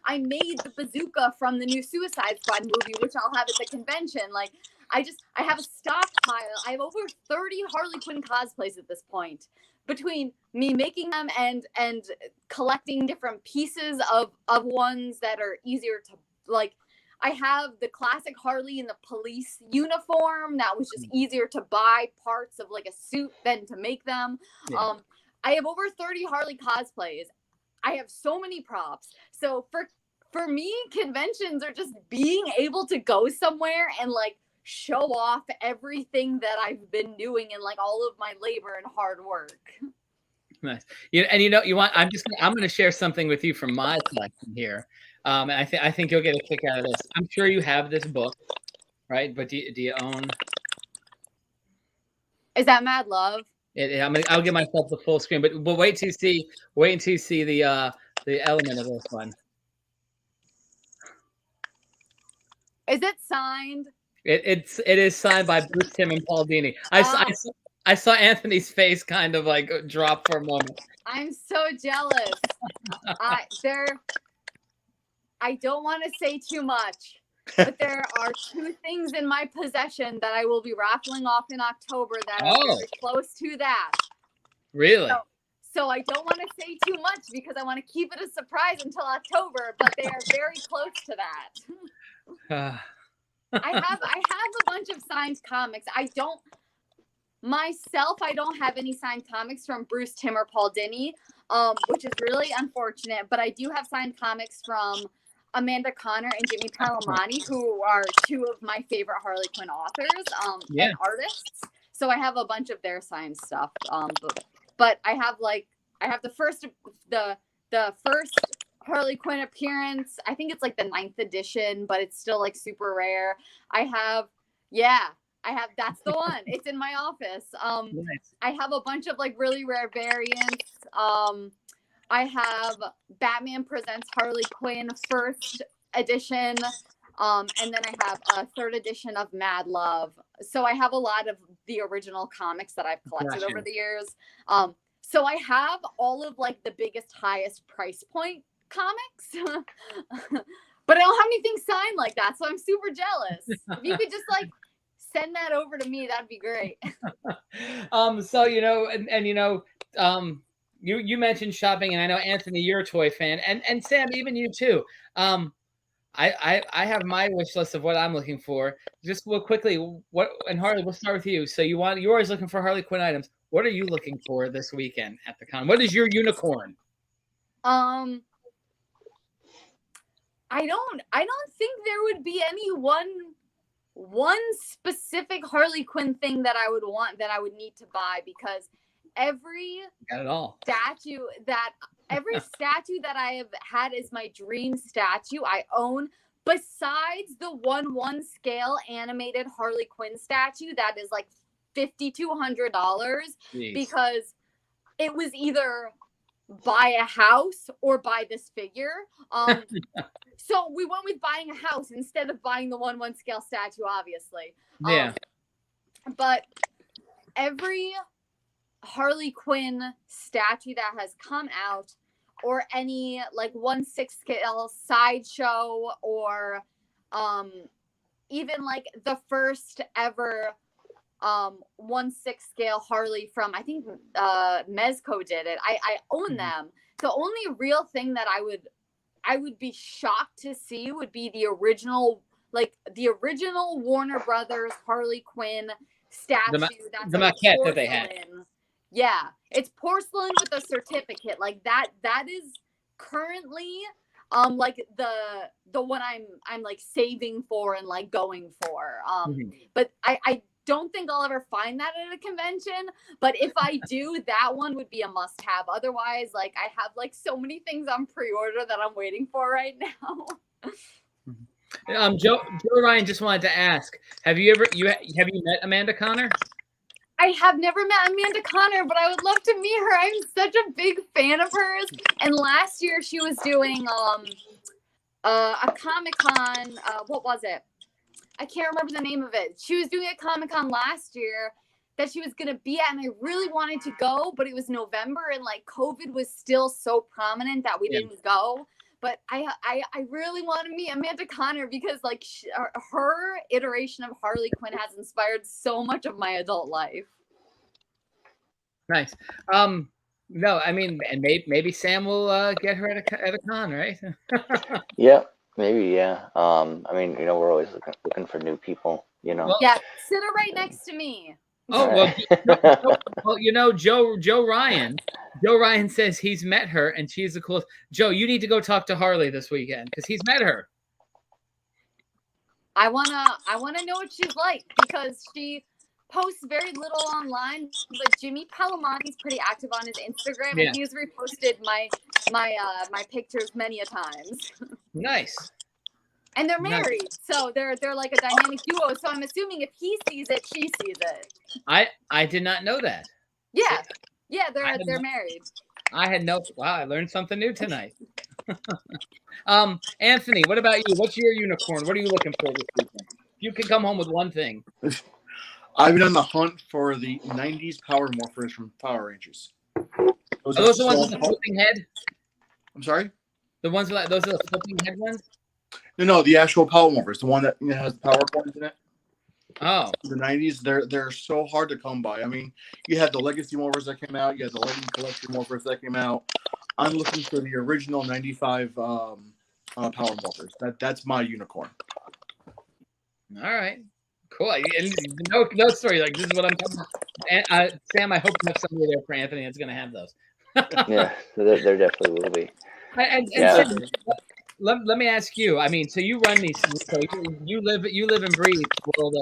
I made the bazooka from the new Suicide Squad movie, which I'll have at the convention. Like I have a stockpile. I have over 30 Harley Quinn cosplays at this point, between me making them and collecting different pieces of ones that are easier to like. I have the classic Harley in the police uniform that was just easier to buy parts of like a suit than to make them. Yeah. I have over 30 Harley cosplays. I have so many props. So for me, conventions are just being able to go somewhere and like show off everything that I've been doing and like all of my labor and hard work. Nice. I'm going to share something with you from my collection here. And I think you'll get a kick out of this. I'm sure you have this book, right? But do you own? Is that Mad Love? I'll give myself the full screen, but wait until you see the element of this one. Is it signed? It is signed by Bruce Timm and Paul Dini. I saw Anthony's face kind of like drop for a moment. I'm so jealous. I don't want to say too much, but there are 2 things in my possession that I will be raffling off in October that are very close to that. Really? So I don't want to say too much because I want to keep it a surprise until October, but they are very close to that. I have a bunch of signed comics. I don't have any signed comics from Bruce Timm or Paul Dini, which is really unfortunate, but I do have signed comics from Amanda Connor and Jimmy Palamani, who are 2 of my favorite Harley Quinn authors and artists. So I have a bunch of their signed stuff. But I have the first Harley Quinn appearance. I think it's like the 9th edition, but it's still like super rare. That's the one. It's in my office. Nice. I have a bunch of like really rare variants. I have Batman Presents Harley Quinn 1st edition. And then I have a 3rd edition of Mad Love. So I have a lot of the original comics that I've collected over the years. So I have all of like the biggest, highest price point comics. But I don't have anything signed like that. So I'm super jealous. If you could just like send that over to me, that'd be great. You mentioned shopping, and I know Anthony, you're a toy fan, and Sam, even you too. I have my wish list of what I'm looking for. Just real quickly, and Harley, we'll start with you. So you're always looking for Harley Quinn items. What are you looking for this weekend at the con? What is your unicorn? I don't think there would be any one one specific Harley Quinn thing that I would want, that I would need to buy, because every Got it all. every statue that I have had as my dream statue I own, besides the 1/1 scale animated Harley Quinn statue that is like $5,200, because it was either buy a house or buy this figure. So we went with buying a house instead of buying the 1/1 scale statue, obviously. Yeah. But every Harley Quinn statue that has come out, or any like 1/6 scale sideshow, or even like the first ever 1/6 scale Harley from, I think Mezco did it. I own them. The only real thing that I would be shocked to see would be the original Warner Brothers Harley Quinn statue. That's the like maquette that they had. Yeah, it's porcelain with a certificate. Like that is currently like the one I'm like saving for and like going for. But I don't think I'll ever find that at a convention, but if I do, that one would be a must-have. Otherwise, like, I have like so many things on pre-order that I'm waiting for right now. Joe Ryan just wanted to ask: have you met Amanda Connor? I have never met Amanda Connor, but I would love to meet her. I'm such a big fan of hers. And last year she was doing a Comic-Con. What was it? I can't remember the name of it. She was doing a Comic-Con last year that she was going to be at, and I really wanted to go, but it was November, and like COVID was still so prominent that we didn't go. But I really want to meet Amanda Connor, because like her iteration of Harley Quinn has inspired so much of my adult life. Nice. No, I mean, and maybe Sam will get her at a con, right? Yeah. Maybe, yeah. I mean, you know, we're always looking for new people, you know. Yeah, sit her right next to me. Oh, well, you know, Joe Ryan says he's met her and she's the coolest. Joe, you need to go talk to Harley this weekend because he's met her. I wanna know what she's like, because she posts very little online, but Jimmy Palamonti's pretty active on his Instagram, and he's reposted my pictures many a times. Nice. And they're married, so they're like a dynamic duo. So I'm assuming if he sees it, she sees it. I did not know that. Yeah, they're married. I had no. Wow, I learned something new tonight. Anthony, what about you? What's your unicorn? What are you looking for this weekend? You can come home with one thing. I've been on the hunt for the 90s Power Morphers from Power Rangers. Are those the ones with the flipping head? I'm sorry? Those are the flipping head ones? No, the actual Power Morphers, the one that has power points in it. Oh. The 90s, they're so hard to come by. I mean, you had the Legacy Morphers that came out, you had the Legend Collection Morphers that came out. I'm looking for the original 95 Power Morphers. That's my unicorn. All right. Cool. And no story. Like, this is what I'm talking about. Sam, I hope you have somebody there for Anthony that's going to have those. Yeah, there definitely will be. And Yeah. Sam, let me ask you. I mean, so you run these. So you live and breathe the world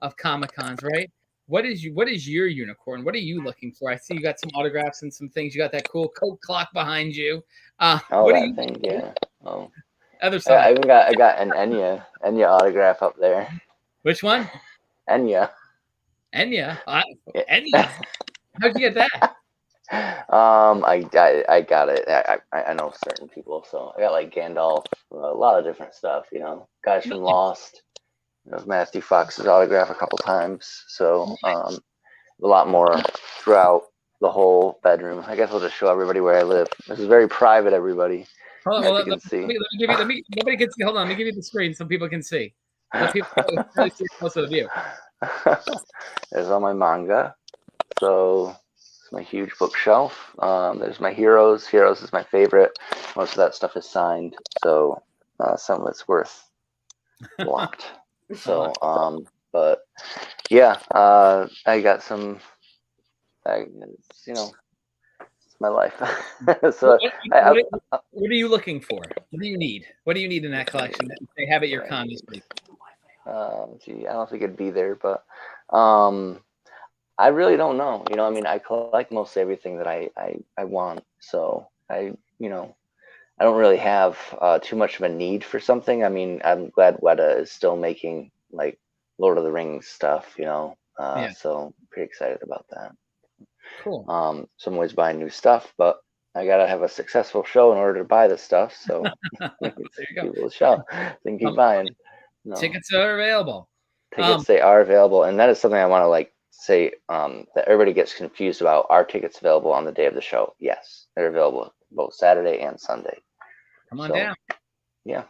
of Comic-Cons, right? What is your unicorn? What are you looking for? I see you got some autographs and some things. You got that cool Coke clock behind you. What that do you thing, yeah. Oh. Other side. I got an Enya autograph up there. Which one? Enya. Enya. Enya. How'd you get that? I got it. I know certain people, so I got like Gandalf, a lot of different stuff. You know, guys from Lost. You know, Matthew Fox's autograph a couple times. So a lot more throughout the whole bedroom. I guess I'll just show everybody where I live. This is very private, everybody. Hold on, Let me give you. Nobody can see. Hold on, let me give you the screen so people can see. Let people really see close to the view. There's all my manga. So it's my huge bookshelf. There's my Heroes. Heroes is my favorite. Most of that stuff is signed. So some of it's worth a lot. So, but yeah, I got some. You know, it's my life. So, what are you looking for? What do you need? What do you need in that collection that they have at your con this week? Gee, I don't think it'd be there, but I really don't know. You know, I mean, I collect mostly everything that I want, so I don't really have too much of a need for something. I mean, I'm glad Weta is still making like Lord of the Rings stuff, Yeah. so pretty excited about that. Cool. So I'm always buying new stuff, but I gotta have a successful show in order to buy the stuff. So There you go. people will show, then keep buying. No. Tickets are available. Tickets, they are available, and that is something I want to say that everybody gets confused about. Are tickets available on the day of the show? Yes, they're available both Saturday and Sunday. Come on down. Yeah.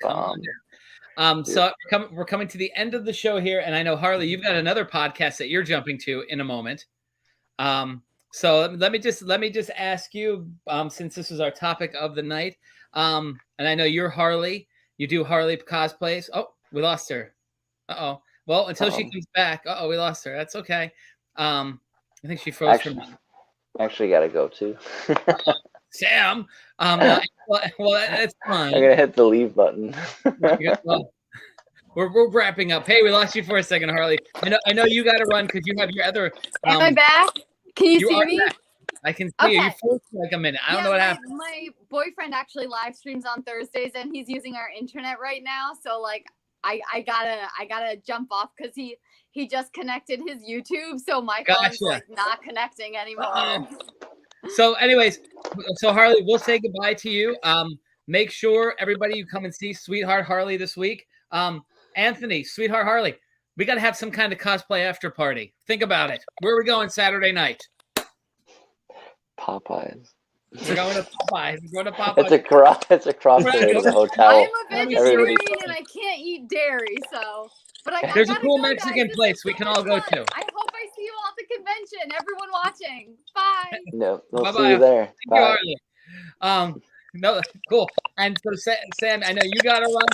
Come on down. So we're coming to the end of the show here, and I know Harley, you've got another podcast that you're jumping to in a moment. So let me just ask you, since this is our topic of the night, and I know you're Harley, you do Harley cosplays. Oh, we lost her. Uh-oh. Well, until she comes back. Uh-oh, we lost her. That's okay. I think she froze for me. Actually got to go too. Sam. Well, that's fine. I'm gonna hit the leave button. Well, we're wrapping up. Hey, we lost you for a second, Harley. I know you got to run because you have your other. Am I back? Can you see me? Back. I can see you. You froze for like a minute. I don't know what happened. My boyfriend actually live streams on Thursdays, and he's using our internet right now. So I gotta jump off because he just connected his YouTube, so my phone's not connecting anymore. So, anyways, Harley, we'll say goodbye to you. Make sure everybody you come and see Sweetheart Harley this week. Anthony, Sweetheart Harley, we got to have some kind of cosplay after party. Think about it. Where are we going Saturday night? Popeyes. We're going to Popeyes. We're going to Popeyes. It's across the hotel. I'm a vegetarian and I can't eat dairy, so. But there's a cool Mexican place we can all go to. I hope I see you all at the convention. Everyone watching. Bye. No, we'll see you there. Bye. No, cool. And so Sam, I know you got to run.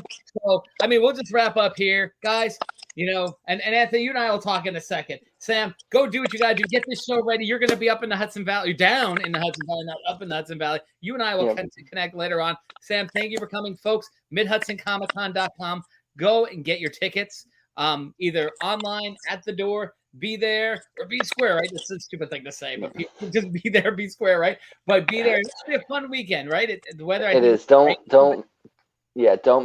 So I mean, we'll just wrap up here, guys. And Anthony, you and I will talk in a second. Sam, go do what you gotta do. Get this show ready. You're gonna be up in the Hudson Valley. You're down in the Hudson Valley, not up in the Hudson Valley. You and I will connect later on. Sam, thank you for coming, folks. MidHudsonComicCon.com. Go and get your tickets. Either online at the door, be there, or be square, right? This is a stupid thing to say, but just be there, be square, right? But be there. It's gonna be a fun weekend, right? The weather. It is. Don't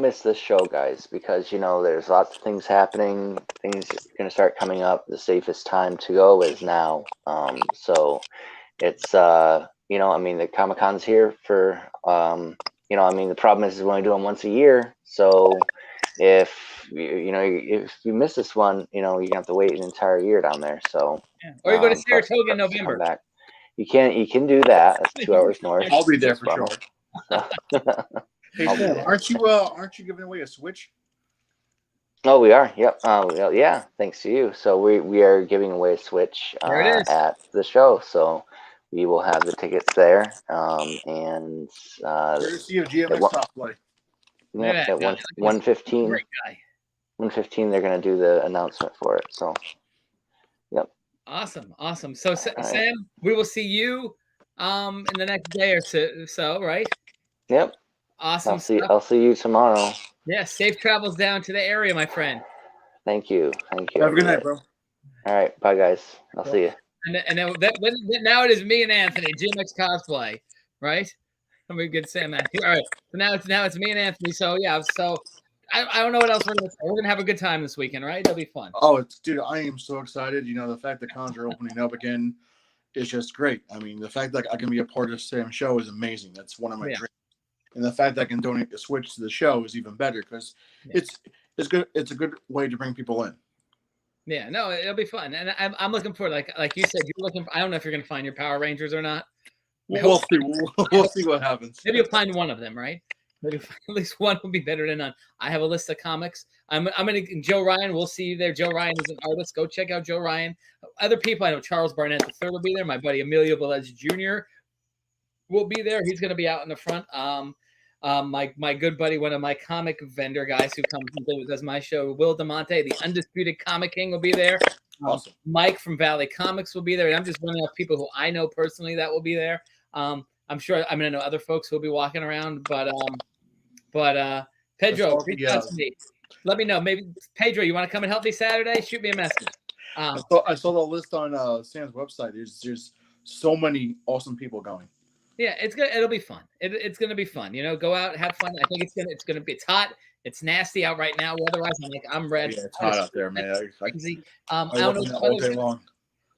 miss this show, guys, because there's lots of things happening. Things are going to start coming up. The safest time to go is now. So it's I mean, the Comic-Con's here for the problem is we only do them once a year. So if you miss this one, you're gonna have to wait an entire year down there. So or you go to Saratoga in November. Back. You can do that. That's 2 hours north. I'll be there for sure. So. Hey, Sam, aren't you giving away a Switch? Oh, we are. Yep. Yeah. Thanks to you. So we are giving away a Switch at the show. So we will have the tickets there. And courtesy of GMX Cosplay. Yeah. At 1:15. Great guy. 1:15, they're gonna do the announcement for it. So. Yep. Awesome. So Sam, we will see you in the next day or so, right? Yep. Awesome. I'll see you tomorrow. Yeah, safe travels down to the area, my friend. Thank you. Have a good night, bro. All right, bye guys. I'll see you. And then now it is me and Anthony, GMX Cosplay, right? I'm a good Sam. All right. So now it's me and Anthony. So yeah. So I don't know what else we're gonna say. We're gonna have a good time this weekend, right? It'll be fun. Oh, dude, I am so excited. The fact that cons are opening up again is just great. I mean, the fact that I can be a part of Sam's show is amazing. That's one of my dreams. And the fact that I can donate the Switch to the show is even better because it's good. It's a good way to bring people in. Yeah, no, it'll be fun, and I'm looking forward. Like you said, you're looking. I don't know if you're gonna find your Power Rangers or not. We'll see. We'll see what happens. Maybe you'll find one of them, right? Maybe at least one will be better than none. I have a list of comics. I'm gonna Joe Ryan. We'll see you there. Joe Ryan is an artist. Go check out Joe Ryan. Other people I know. Charles Barnett III will be there. My buddy Emilio Velez Jr. will be there. He's gonna be out in the front. My good buddy, one of my comic vendor guys who comes and does my show, Will DeMonte, the Undisputed Comic King, will be there. Awesome. Mike from Valley Comics will be there. And I'm just running off people who I know personally that will be there. I'm sure. I know other folks who will be walking around, but Pedro, reach out to me. let me know. Maybe Pedro, you want to come and help me Saturday? Shoot me a message. I saw the list on Sam's website. There's so many awesome people going. Yeah, it'll be fun. It's gonna be fun. You know, go out, have fun. I think it's hot. It's nasty out right now. Weather-wise, I'm red. Yeah, it's hot out there, man. I don't know all day long.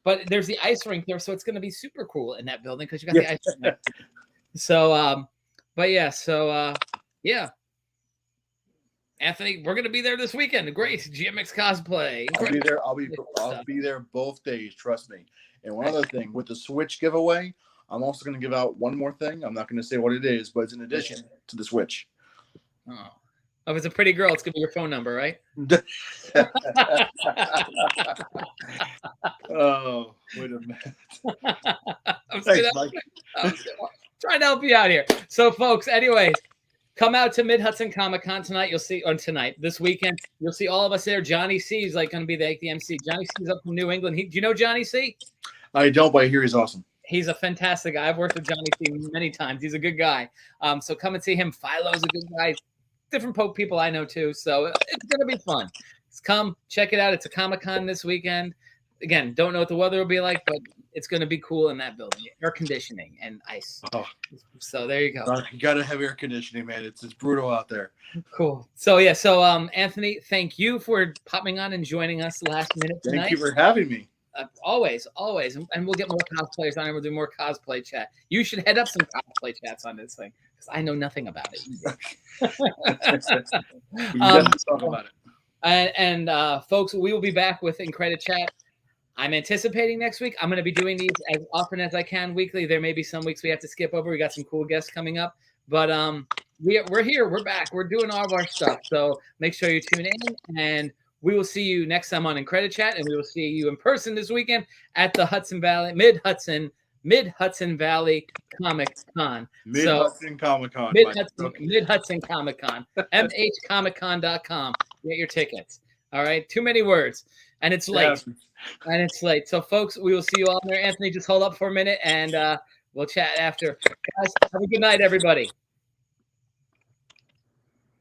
But there's the ice rink there, so it's gonna be super cool in that building because you got the ice rink. So, yeah. Anthony, we're gonna be there this weekend. Great, GMX cosplay. I'll be there. I'll be there both days. Trust me. And one other thing with the Switch giveaway, I'm also going to give out one more thing. I'm not going to say what it is, but it's in addition to the Switch. Oh, if it's a pretty girl, it's going to be your phone number, right? Oh, wait a minute. I'm trying to help you out here. So, folks, anyways, come out to Mid-Hudson Comic-Con tonight. You'll see, or tonight, this weekend, you'll see all of us there. Johnny C is going to be the MC. Johnny C is up from New England. Do you know Johnny C? I don't, but I hear he's awesome. He's a fantastic guy. I've worked with Johnny C many times. He's a good guy. So come and see him. Philo's a good guy. Different people I know too. So it's going to be fun. Just come check it out. It's a Comic-Con this weekend. Again, don't know what the weather will be like, but it's going to be cool in that building. Air conditioning and ice. Oh. So there you go. You got to have air conditioning, man. It's brutal out there. Cool. So yeah. So Anthony, thank you for popping on and joining us last minute tonight. Thank you for having me. Always, and we'll get more cosplayers on, and we'll do more cosplay chat. You should head up some cosplay chats on this thing because I know nothing about it. Talk about it. And folks, we will be back with IncrediChat. I'm anticipating next week. I'm going to be doing these as often as I can weekly. There may be some weeks we have to skip over. We got some cool guests coming up, but we're here. We're back. We're doing all of our stuff. So make sure you tune in, and we will see you next time on IncrediChat, and we will see you in person this weekend at the Mid-Hudson Valley Comic-Con. Mid-Hudson Comic-Con. Mid-Hudson Comic-Con. mhcomiccon.com. Get your tickets. All right? Too many words. And it's late. And it's late. So, folks, we will see you all there. Anthony, just hold up for a minute, and we'll chat after. Guys, have a good night, everybody.